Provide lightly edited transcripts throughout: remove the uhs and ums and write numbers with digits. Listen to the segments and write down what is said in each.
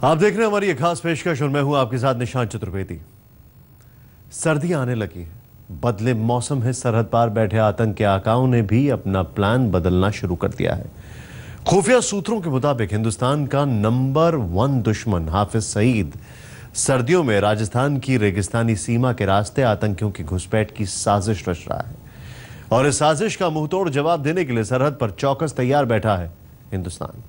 आप देख रहे हैं हमारी ये खास पेशकश और मैं हूं आपके साथ निशांत चतुर्वेदी। सर्दियां आने लगी है, बदले मौसम है, सरहद पार बैठे आतंक के आकाओं ने भी अपना प्लान बदलना शुरू कर दिया है। खुफिया सूत्रों के मुताबिक हिंदुस्तान का नंबर 1 दुश्मन हाफिज सईद सर्दियों में राजस्थान की रेगिस्तानी सीमा के रास्ते आतंकियों की घुसपैठ की साजिश रच रहा है और इस साजिश का मुंहतोड़ जवाब देने के लिए सरहद पर चौकस तैयार बैठा है हिंदुस्तान।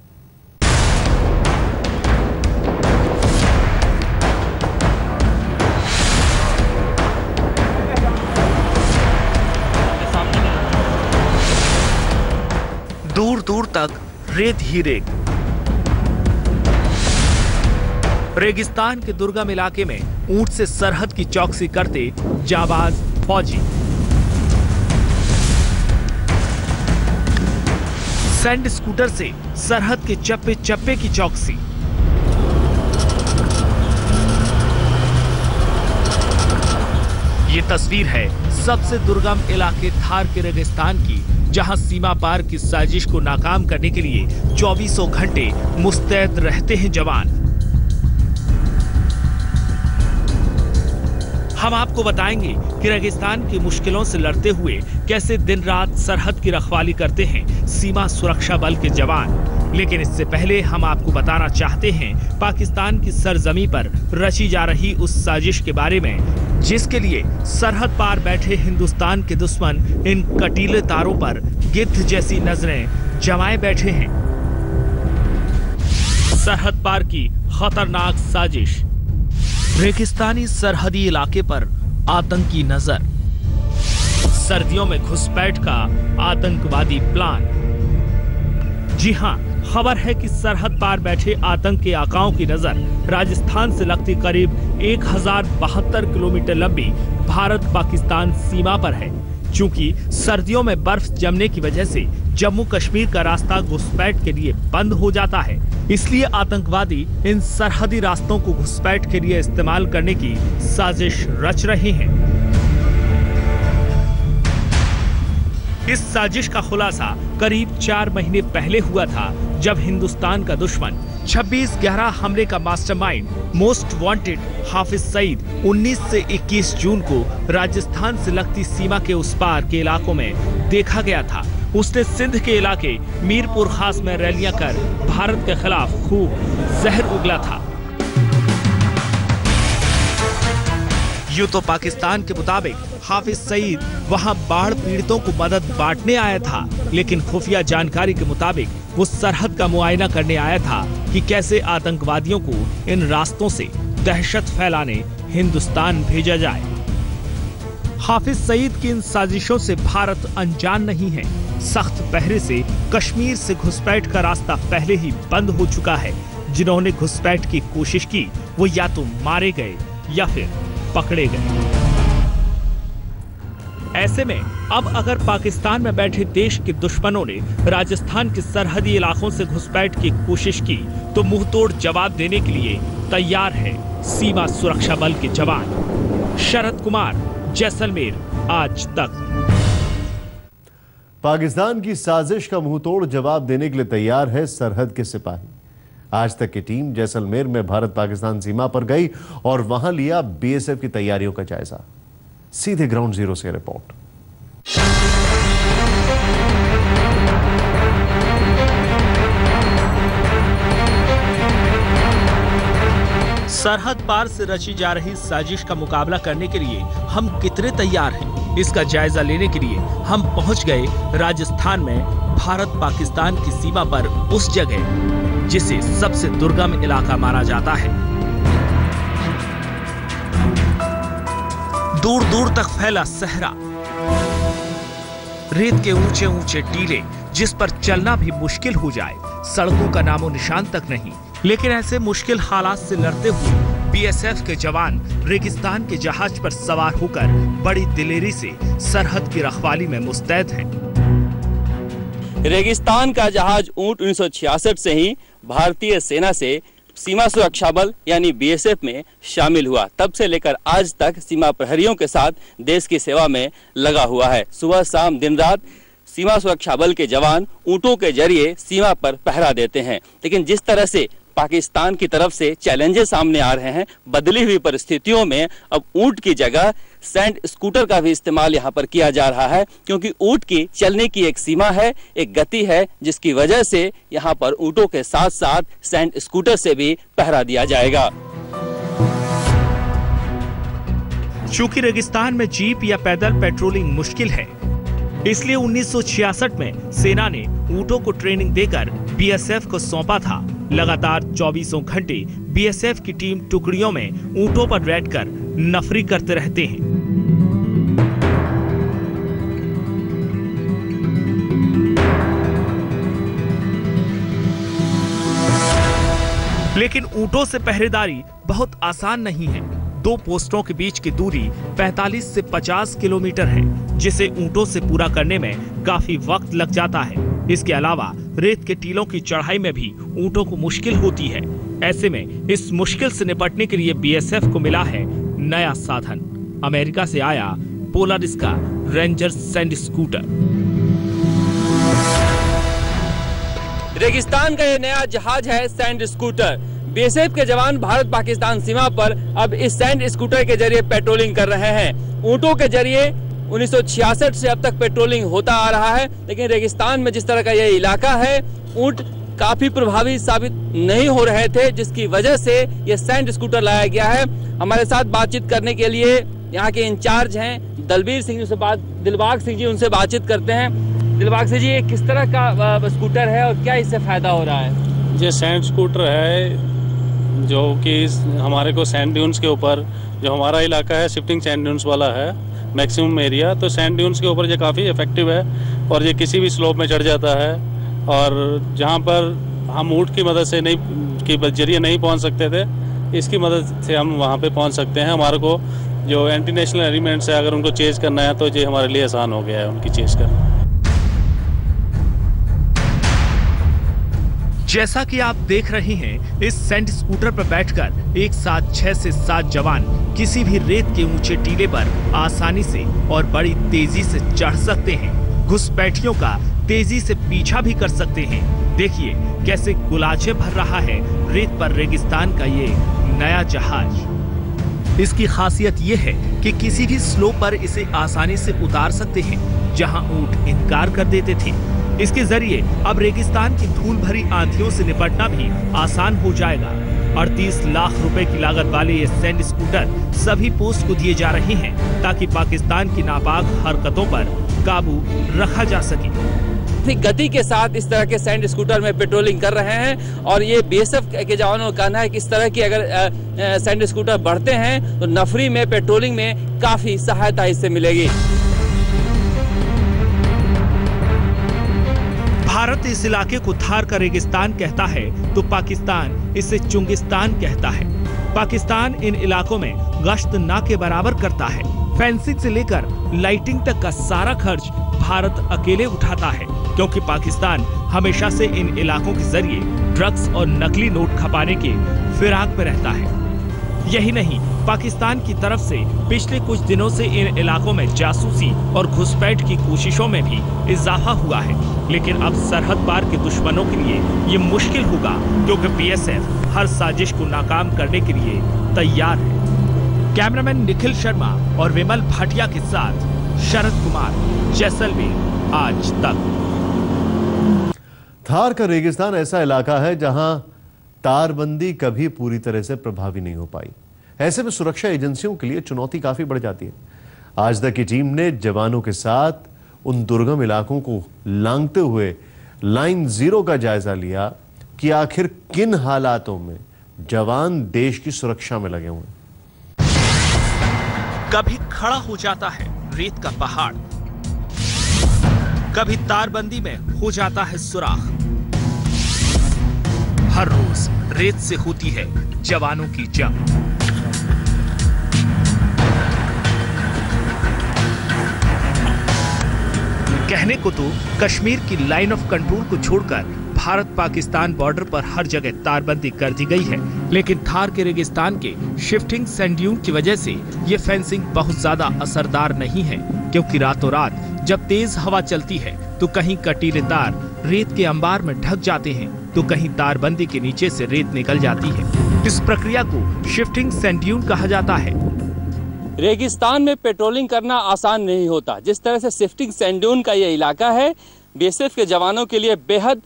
दूर दूर तक रेत ही रेत। रेगिस्तान के दुर्गम इलाके में ऊंट से सरहद की चौकसी करते जाबाज फौजी। सैंड स्कूटर से सरहद के चप्पे चप्पे की चौकसी। ये तस्वीर है सबसे दुर्गम इलाके थार के रेगिस्तान की, जहां सीमा पार की साजिश को नाकाम करने के लिए 24 घंटे मुस्तैद रहते हैं जवान। हम आपको बताएंगे कि रेगिस्तान की मुश्किलों से लड़ते हुए कैसे दिन रात सरहद की रखवाली करते हैं सीमा सुरक्षा बल के जवान। लेकिन इससे पहले हम आपको बताना चाहते हैं पाकिस्तान की सरजमी पर रची जा रही उस साजिश के बारे में, जिसके लिए सरहद पार बैठे हिंदुस्तान के दुश्मन इन कटीले तारों पर गिद्ध जैसी नजरें जमाए बैठे हैं। सरहद पार की खतरनाक साजिश। रेगिस्तानी सरहदी इलाके पर आतंकी नजर। सर्दियों में घुसपैठ का आतंकवादी प्लान। जी हां, खबर है कि सरहद पार बैठे आतंक के आकाओं की नजर राजस्थान से लगती करीब 1072 किलोमीटर लंबी भारत पाकिस्तान सीमा पर है। चूंकि सर्दियों में बर्फ जमने की वजह से जम्मू कश्मीर का रास्ता घुसपैठ के लिए बंद हो जाता है, इसलिए आतंकवादी इन सरहदी रास्तों को घुसपैठ के लिए इस्तेमाल करने की साजिश रच रहे हैं। इस साजिश का खुलासा करीब 4 महीने पहले हुआ था, जब हिंदुस्तान का दुश्मन 26/11 हमले का mastermind most wanted Hafiz Saeed 19 से 21 जून को राजस्थान से लगती सीमा के उस पार के इलाकों में देखा गया था। उसने सिंध के इलाके मीरपुर खास में रैलियां कर भारत के खिलाफ खूब जहर उगला था। यूं तो पाकिस्तान के मुताबिक हाफिज सईद वहां बाढ़ पीड़ितों को मदद बांटने आया था, लेकिन खुफिया जानकारी के मुताबिक वो सरहद का मुआयना करने आया था कि कैसे आतंकवादियों को इन रास्तों से दहशत फैलाने हिंदुस्तान भेजा जाए। हाफिज सईद की इन साजिशों से भारत अनजान नहीं है। सख्त पहरे से कश्मीर से घुसपैठ का रास्ता पहले ही बंद हो चुका है। जिन्होंने घुसपैठ की कोशिश की वो या तो मारे गए या फिर पकड़े गए। ऐसे में अब अगर पाकिस्तान में बैठे देश के दुश्मनों ने राजस्थान के सरहदी इलाकों से घुसपैठ की कोशिश की तो मुंहतोड़ जवाब देने के लिए तैयार है सीमा सुरक्षा बल के जवान। शरद कुमार, जैसलमेर, आज तक। पाकिस्तान की साजिश का मुंहतोड़ जवाब देने के लिए तैयार है सरहद के सिपाही। आज तक की टीम जैसलमेर में भारत पाकिस्तान सीमा पर गई और वहां लिया बीएसएफ की तैयारियों का जायजा। सीधे ग्राउंड जीरो से रिपोर्ट। सरहद पार से रची जा रही साजिश का मुकाबला करने के लिए हम कितने तैयार हैं, इसका जायजा लेने के लिए हम पहुंच गए राजस्थान में भारत पाकिस्तान की सीमा पर, उस जगह जिसे सबसे दुर्गम इलाका माना जाता है। दूर दूर तक फैला सहरा, रेत के ऊंचे ऊंचे टीले जिस पर चलना भी मुश्किल हो जाए, सड़कों का नामो निशान तक नहीं। लेकिन ऐसे मुश्किल हालात से लड़ते हुए बीएसएफ के जवान रेगिस्तान के जहाज पर सवार होकर बड़ी दिलेरी से सरहद की रखवाली में मुस्तैद हैं। रेगिस्तान का जहाज ऊंट 1966 से ही भारतीय सेना से सीमा सुरक्षा बल यानी बीएसएफ में शामिल हुआ। तब से लेकर आज तक सीमा प्रहरियों के साथ देश की सेवा में लगा हुआ है। सुबह शाम दिन रात सीमा सुरक्षा बल के जवान ऊंटों के जरिए सीमा पर पहरा देते हैं। लेकिन जिस तरह से पाकिस्तान की तरफ से चैलेंजेस सामने आ रहे हैं। बदली हुई परिस्थितियों में अब ऊंट की जगह सैंड स्कूटर का भी इस्तेमाल यहाँ पर किया जा रहा है, क्योंकि ऊंट की चलने की एक सीमा है, एक गति है, जिसकी वजह से यहाँ पर ऊंटों के साथ साथ सैंड स्कूटर से भी पहरा दिया जाएगा। चूंकि रेगिस्तान में जीप या पैदल पेट्रोलिंग मुश्किल है, इसलिए 1966 में सेना ने ऊंटों को ट्रेनिंग देकर बीएसएफ को सौंपा था। लगातार 24 घंटे बीएसएफ की टीम टुकड़ियों में ऊंटों पर बैठकर नफरी करते रहते हैं। लेकिन ऊंटों से पहरेदारी बहुत आसान नहीं है। दो पोस्टों के बीच की दूरी 45 से 50 किलोमीटर है, जिसे ऊंटों से पूरा करने में काफी वक्त लग जाता है। इसके अलावा रेत के टीलों की चढ़ाई में भी ऊंटों को मुश्किल होती है। ऐसे में इस मुश्किल से निपटने के लिए बीएसएफ को मिला है नया साधन। अमेरिका से आया पोलारिस का रेंजर सैंड स्कूटर। रेगिस्तान का ये नया जहाज है सैंड स्कूटर। बीएसएफ के जवान भारत पाकिस्तान सीमा पर अब इस सैंड स्कूटर के जरिए पेट्रोलिंग कर रहे हैं। ऊंटों के जरिए 1966 से अब तक पेट्रोलिंग होता आ रहा है, लेकिन रेगिस्तान में जिस तरह का यह इलाका है, ऊंट काफी प्रभावी साबित नहीं हो रहे थे, जिसकी वजह से ये सैंड स्कूटर लाया गया है। हमारे साथ बातचीत करने के लिए यहाँ के इंचार्ज हैं दिलबाग सिंह जी, उनसे बातचीत करते हैं। दिलबाग सिंह जी, ये किस तरह का स्कूटर है और क्या इससे फायदा हो रहा है? ये सैंड स्कूटर है जो कि हमारे को सैंड ड्यून्स के ऊपर, जो हमारा इलाका है शिफ्टिंग सैंड ड्यून्स वाला है मैक्सिमम एरिया, तो सैंड ड्यून्स के ऊपर ये काफ़ी इफेक्टिव है और ये किसी भी स्लोप में चढ़ जाता है। और जहाँ पर हम ऊँट की मदद से जरिए नहीं पहुँच सकते थे, इसकी मदद से हम वहाँ पे पहुँच सकते हैं। हमारे को जो एंटी नेशनल एलिमेंट्स है, अगर उनको चेज करना है तो ये हमारे लिए आसान हो गया है उनकी चेज करना। जैसा कि आप देख रहे हैं, इस सैंड स्कूटर पर बैठकर एक साथ 6 से 7 जवान किसी भी रेत के ऊंचे टीले पर आसानी से और बड़ी तेजी से चढ़ सकते हैं। घुसपैठियों का तेजी से पीछा भी कर सकते हैं। देखिए कैसे गुलाचे भर रहा है रेत पर रेगिस्तान का ये नया जहाज। इसकी खासियत ये है कि किसी भी स्लोप पर इसे आसानी से उतार सकते हैं, जहां ऊंट इनकार कर देते थे। इसके जरिए अब रेगिस्तान की धूल भरी आंधियों से निपटना भी आसान हो जाएगा। 38 लाख रुपए की लागत वाले ये सैंड स्कूटर सभी पोस्ट को दिए जा रहे हैं, ताकि पाकिस्तान की नापाक हरकतों पर काबू रखा जा सके। गति के साथ इस तरह के सैंड स्कूटर में पेट्रोलिंग कर रहे हैं और ये बीएसएफ के जवानों का कहना है कि इस तरह की अगर सैंड स्कूटर बढ़ते हैं तो नफरी में, पेट्रोलिंग में काफी सहायता इससे मिलेगी। भारत इस इलाके को थार का रेगिस्तान कहता है तो पाकिस्तान इसे चुंगिस्तान कहता है। पाकिस्तान इन इलाकों में गश्त ना के बराबर करता है। फेंसिंग से लेकर लाइटिंग तक का सारा खर्च भारत अकेले उठाता है, क्योंकि पाकिस्तान हमेशा से इन इलाकों के जरिए ड्रग्स और नकली नोट खपाने के फिराक में रहता है। यही नहीं, पाकिस्तान की तरफ से पिछले कुछ दिनों से इन इलाकों में जासूसी और घुसपैठ की कोशिशों में भी इजाफा हुआ है। लेकिन अब सरहद पार के दुश्मनों के लिए ये मुश्किल होगा, क्योंकि बीएसएफ हर साजिश को नाकाम करने के लिए तैयार है। कैमरामैन निखिल शर्मा और विमल भाटिया के साथ शरद कुमार, जैसलमेर आज तक। थार का रेगिस्तान ऐसा इलाका है जहां तारबंदी कभी पूरी तरह से प्रभावी नहीं हो पाई। ऐसे में सुरक्षा एजेंसियों के लिए चुनौती काफी बढ़ जाती है। आज तक की टीम ने जवानों के साथ उन दुर्गम इलाकों को लांघते हुए लाइन 0 का जायजा लिया कि आखिर किन हालातों में जवान देश की सुरक्षा में लगे हुए। कभी खड़ा हो जाता है रेत का पहाड़, कभी तारबंदी में हो जाता है सुराख। हर रोज रेत से होती है जवानों की जंग। कहने को तो कश्मीर की लाइन ऑफ कंट्रोल को छोड़कर भारत पाकिस्तान बॉर्डर पर हर जगह तारबंदी कर दी गई है, लेकिन थार के रेगिस्तान के शिफ्टिंग सैंड ड्यून की वजह से ये फेंसिंग बहुत ज्यादा असरदार नहीं है, क्योंकि रातों रात जब तेज हवा चलती है तो कहीं कटीले तार रेत के अंबार में ढक जाते हैं तो कहीं तारबंदी के नीचे से रेत निकल जाती है। इस प्रक्रिया को शिफ्टिंग सैंड ड्यून कहा जाता है। रेगिस्तान में पेट्रोलिंग करना आसान नहीं होता। जिस तरह से शिफ्टिंग सैंड ड्यून का ये इलाका है, बीएसएफ के जवानों के लिए बेहद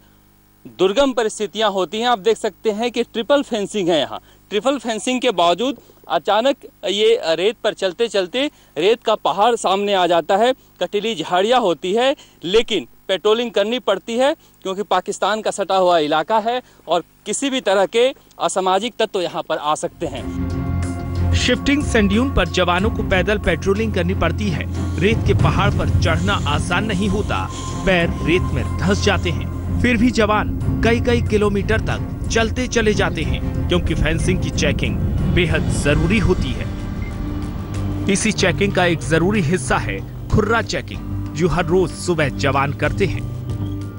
दुर्गम परिस्थितियां होती हैं। आप देख सकते हैं कि ट्रिपल फेंसिंग है यहाँ। ट्रिपल फेंसिंग के बावजूद अचानक ये रेत पर चलते चलते रेत का पहाड़ सामने आ जाता है, कटीली झाड़ियाँ होती है, लेकिन पेट्रोलिंग करनी पड़ती है क्योंकि पाकिस्तान का सटा हुआ इलाका है और किसी भी तरह के असामाजिक तत्व यहाँ पर आ सकते हैं। शिफ्टिंग सैंड ड्यून पर जवानों को पैदल पेट्रोलिंग करनी पड़ती है। रेत के पहाड़ पर चढ़ना आसान नहीं होता, पैर रेत में धंस जाते हैं। फिर भी जवान कई किलोमीटर तक चलते चले जाते हैं क्योंकि फेंसिंग की चेकिंग बेहद जरूरी होती है। इसी चेकिंग का एक जरूरी हिस्सा है खुर्रा चेकिंग, जो हर रोज सुबह जवान करते हैं।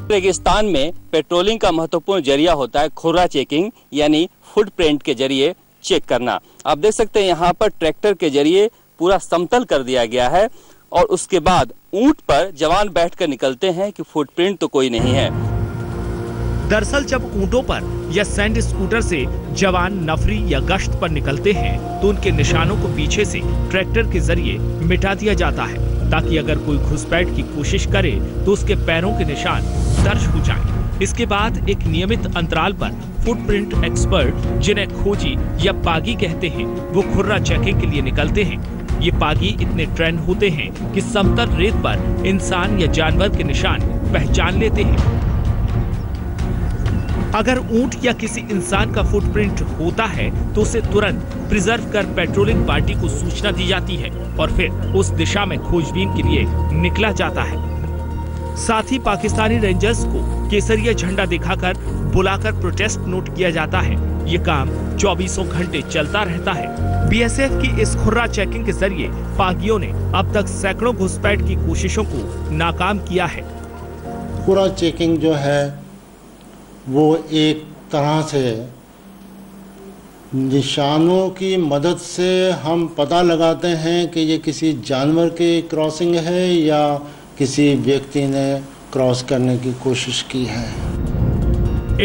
रेगिस्तान में पेट्रोलिंग का महत्वपूर्ण जरिया होता है खुर्रा चेकिंग, यानी फुटप्रिंट के जरिए चेक करना। आप देख सकते हैं यहाँ पर ट्रैक्टर के जरिए पूरा समतल कर दिया गया है और उसके बाद ऊंट पर जवान बैठकर निकलते हैं कि फुटप्रिंट तो कोई नहीं है। दरअसल जब ऊंटों पर या सैंड स्कूटर से जवान नफरी या गश्त पर निकलते हैं तो उनके निशानों को पीछे से ट्रैक्टर के जरिए मिटा दिया जाता है, ताकि अगर कोई घुसपैठ की कोशिश करे तो उसके पैरों के निशान दर्ज हो जाएं। इसके बाद एक नियमित अंतराल पर फुटप्रिंट एक्सपर्ट, जिन्हें खोजी या पागी कहते हैं, वो खुर्रा चेकिंग के लिए निकलते हैं। ये पागी इतने ट्रेंड होते हैं कि समतल रेत पर इंसान या जानवर के निशान पहचान लेते हैं। अगर ऊंट या किसी इंसान का फुटप्रिंट होता है तो उसे तुरंत प्रिजर्व कर पेट्रोलिंग पार्टी को सूचना दी जाती है और फिर उस दिशा में खोजबीन के लिए निकला जाता है। साथ ही पाकिस्तानी रेंजर्स को केसरिया झंडा दिखाकर बुलाकर प्रोटेस्ट नोट किया जाता है। ये काम 24 घंटे चलता रहता है। बीएसएफ की इस खुर्रा चेकिंग के जरिए पागियों ने अब तक सैकड़ों घुसपैठ की कोशिशों को नाकाम किया है। खुर्रा चेकिंग जो है वो एक तरह से निशानों की मदद से हम पता लगाते हैं कि ये किसी जानवर की क्रॉसिंग है या किसी व्यक्ति ने क्रॉस करने की कोशिश की है।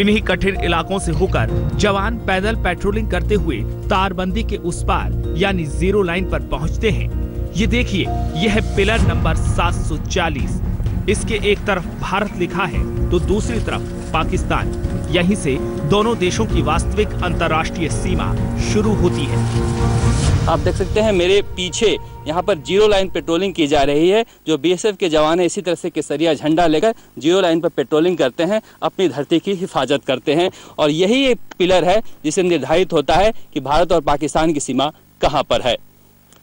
इन्हीं कठिन इलाकों से होकर जवान पैदल पेट्रोलिंग करते हुए तारबंदी के उस पार यानी जीरो लाइन पर पहुंचते हैं। ये देखिए, यह है पिलर नंबर 740। इसके एक तरफ भारत लिखा है तो दूसरी तरफ पाकिस्तान। यहीं से दोनों देशों की वास्तविक अंतर्राष्ट्रीय सीमा शुरू होती है। आप देख सकते हैं मेरे पीछे यहाँ पर जीरो लाइन पेट्रोलिंग की जा रही है। जो बीएसएफ के जवान है इसी तरह से केसरिया झंडा लेकर जीरो लाइन पर पेट्रोलिंग करते हैं, अपनी धरती की हिफाजत करते हैं और यही एक पिलर है जिसे निर्धारित होता है कि भारत और पाकिस्तान की सीमा कहाँ पर है।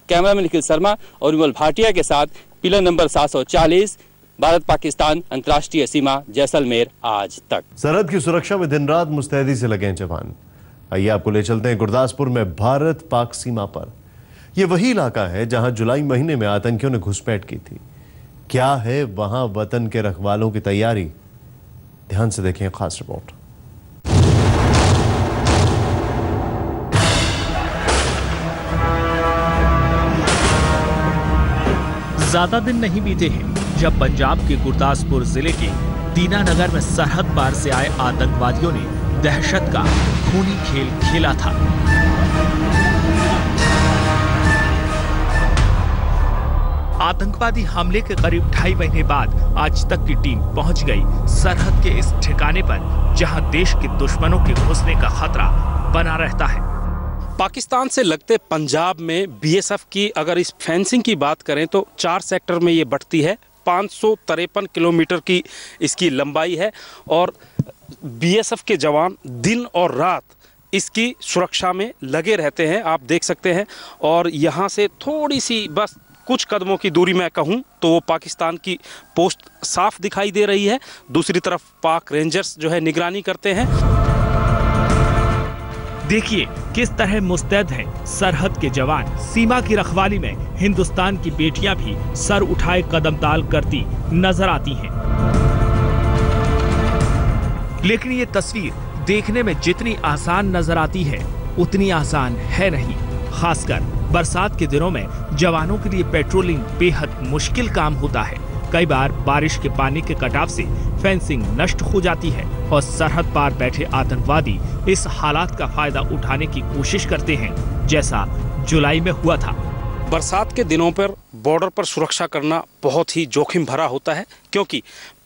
कैमरामैन निखिल शर्मा और विमल भाटिया के साथ पिलर नंबर 740, भारत पाकिस्तान अंतर्राष्ट्रीय सीमा, जैसलमेर आज तक। सरहद की सुरक्षा में दिन रात मुस्तैदी से लगे हैं जवान। आइए आपको ले चलते हैं गुरदासपुर में भारत पाक सीमा पर। यह वही इलाका है जहां जुलाई महीने में आतंकियों ने घुसपैठ की थी। क्या है वहां वतन के रखवालों की तैयारी? ध्यान से देखें खास रिपोर्ट। ज्यादा दिन नहीं बीते हैं जब पंजाब के गुरदासपुर जिले के दीनानगर में सरहद पार से आए आतंकवादियों ने दहशत का खूनी खेल खेला था। आतंकवादी हमले के करीब 2.5 महीने बाद आज तक की टीम पहुंच गई सरहद के इस ठिकाने पर जहां देश के दुश्मनों के घुसने का खतरा बना रहता है। पाकिस्तान से लगते पंजाब में बीएसएफ की अगर इस फेंसिंग की बात करें तो 4 सेक्टर में ये बढ़ती है। 553 किलोमीटर की इसकी लंबाई है और बीएसएफ के जवान दिन और रात इसकी सुरक्षा में लगे रहते हैं, आप देख सकते हैं। और यहाँ से थोड़ी सी बस कुछ कदमों की दूरी मैं कहूँ तो वो पाकिस्तान की पोस्ट साफ दिखाई दे रही है। दूसरी तरफ पाक रेंजर्स जो है निगरानी करते हैं। देखिए किस तरह मुस्तैद हैं सरहद के जवान। सीमा की रखवाली में हिंदुस्तान की बेटियां भी सर उठाए कदम ताल करती नजर आती हैं। लेकिन ये तस्वीर देखने में जितनी आसान नजर आती है उतनी आसान है नहीं। खासकर बरसात के दिनों में जवानों के लिए पेट्रोलिंग बेहद मुश्किल काम होता है। कई बार बारिश के पानी के कटाव से फेंसिंग नष्ट हो जाती है और सरहद पार बैठे आतंकवादी इस हालात का फायदा उठाने की कोशिश करते हैं, जैसा जुलाई में हुआ था। बरसात के दिनों पर बॉर्डर पर सुरक्षा करना बहुत ही जोखिम भरा होता है, क्योंकि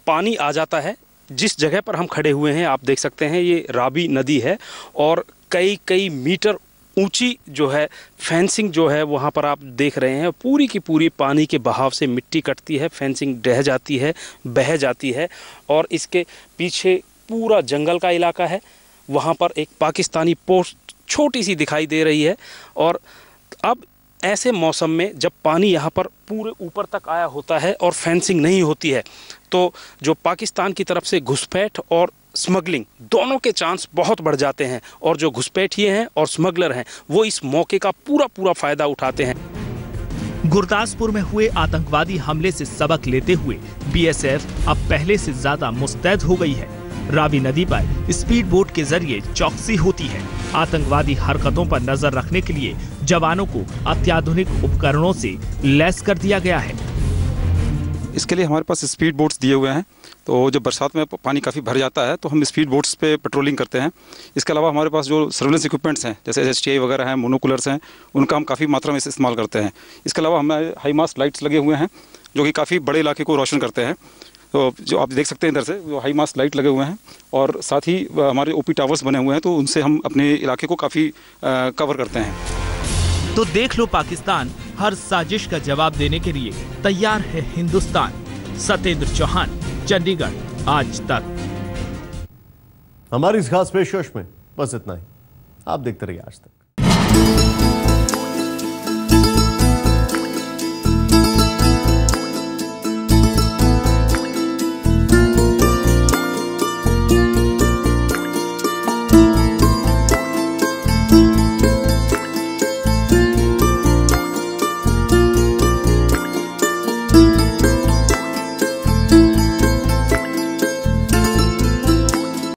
पानी आ जाता है। जिस जगह पर हम खड़े हुए हैं आप देख सकते हैं, ये रावी नदी है और कई मीटर ऊंची जो है फेंसिंग जो है वहाँ पर आप देख रहे हैं, पूरी की पूरी पानी के बहाव से मिट्टी कटती है, फेंसिंग ढह जाती है, बह जाती है। और इसके पीछे पूरा जंगल का इलाका है। वहाँ पर एक पाकिस्तानी पोस्ट छोटी सी दिखाई दे रही है। और अब ऐसे मौसम में जब पानी यहाँ पर पूरे ऊपर तक आया होता है और फेंसिंग नहीं होती है, तो जो पाकिस्तान की तरफ से घुसपैठ और स्मगलिंग दोनों के चांस बहुत बढ़ जाते हैं। और जो घुसपैठिए हैं और स्मगलर हैं वो इस मौके का पूरा फ़ायदा उठाते हैं। गुरदासपुर में हुए आतंकवादी हमले से सबक लेते हुए बीएसएफ अब पहले से ज्यादा मुस्तैद हो गई है। रावी नदी पर स्पीड बोट के जरिए चौकसी होती है। आतंकवादी हरकतों पर नजर रखने के लिए जवानों को अत्याधुनिक उपकरणों से लैस कर दिया गया है। इसके लिए हमारे पास स्पीड बोट्स दिए हुए हैं, तो जब बरसात में पानी काफ़ी भर जाता है तो हम स्पीड बोट्स पे पेट्रोलिंग करते हैं। इसके अलावा हमारे पास जो सर्वेलेंस इक्विपमेंट्स हैं, जैसे HTI वगैरह हैं, मोनोकुलर्स हैं, उनका हम काफ़ी मात्रा में इस्तेमाल करते हैं। इसके अलावा हमारे हाई मास्ट लाइट्स लगे हुए हैं जो कि काफ़ी बड़े इलाके को रोशन करते हैं। तो जो आप देख सकते हैं इधर से जो हाई मास्ट लाइट लगे हुए हैं, और साथ ही हमारे OP टावर्स बने हुए हैं, तो उनसे हम अपने इलाके को काफ़ी कवर करते हैं। तो देख लो, पाकिस्तान हर साजिश का जवाब देने के लिए तैयार है हिंदुस्तान। सत्येंद्र चौहान, चंडीगढ़, आज तक। हमारी इस खास पेशकश में बस इतना ही। आप देखते रहिए आज तक।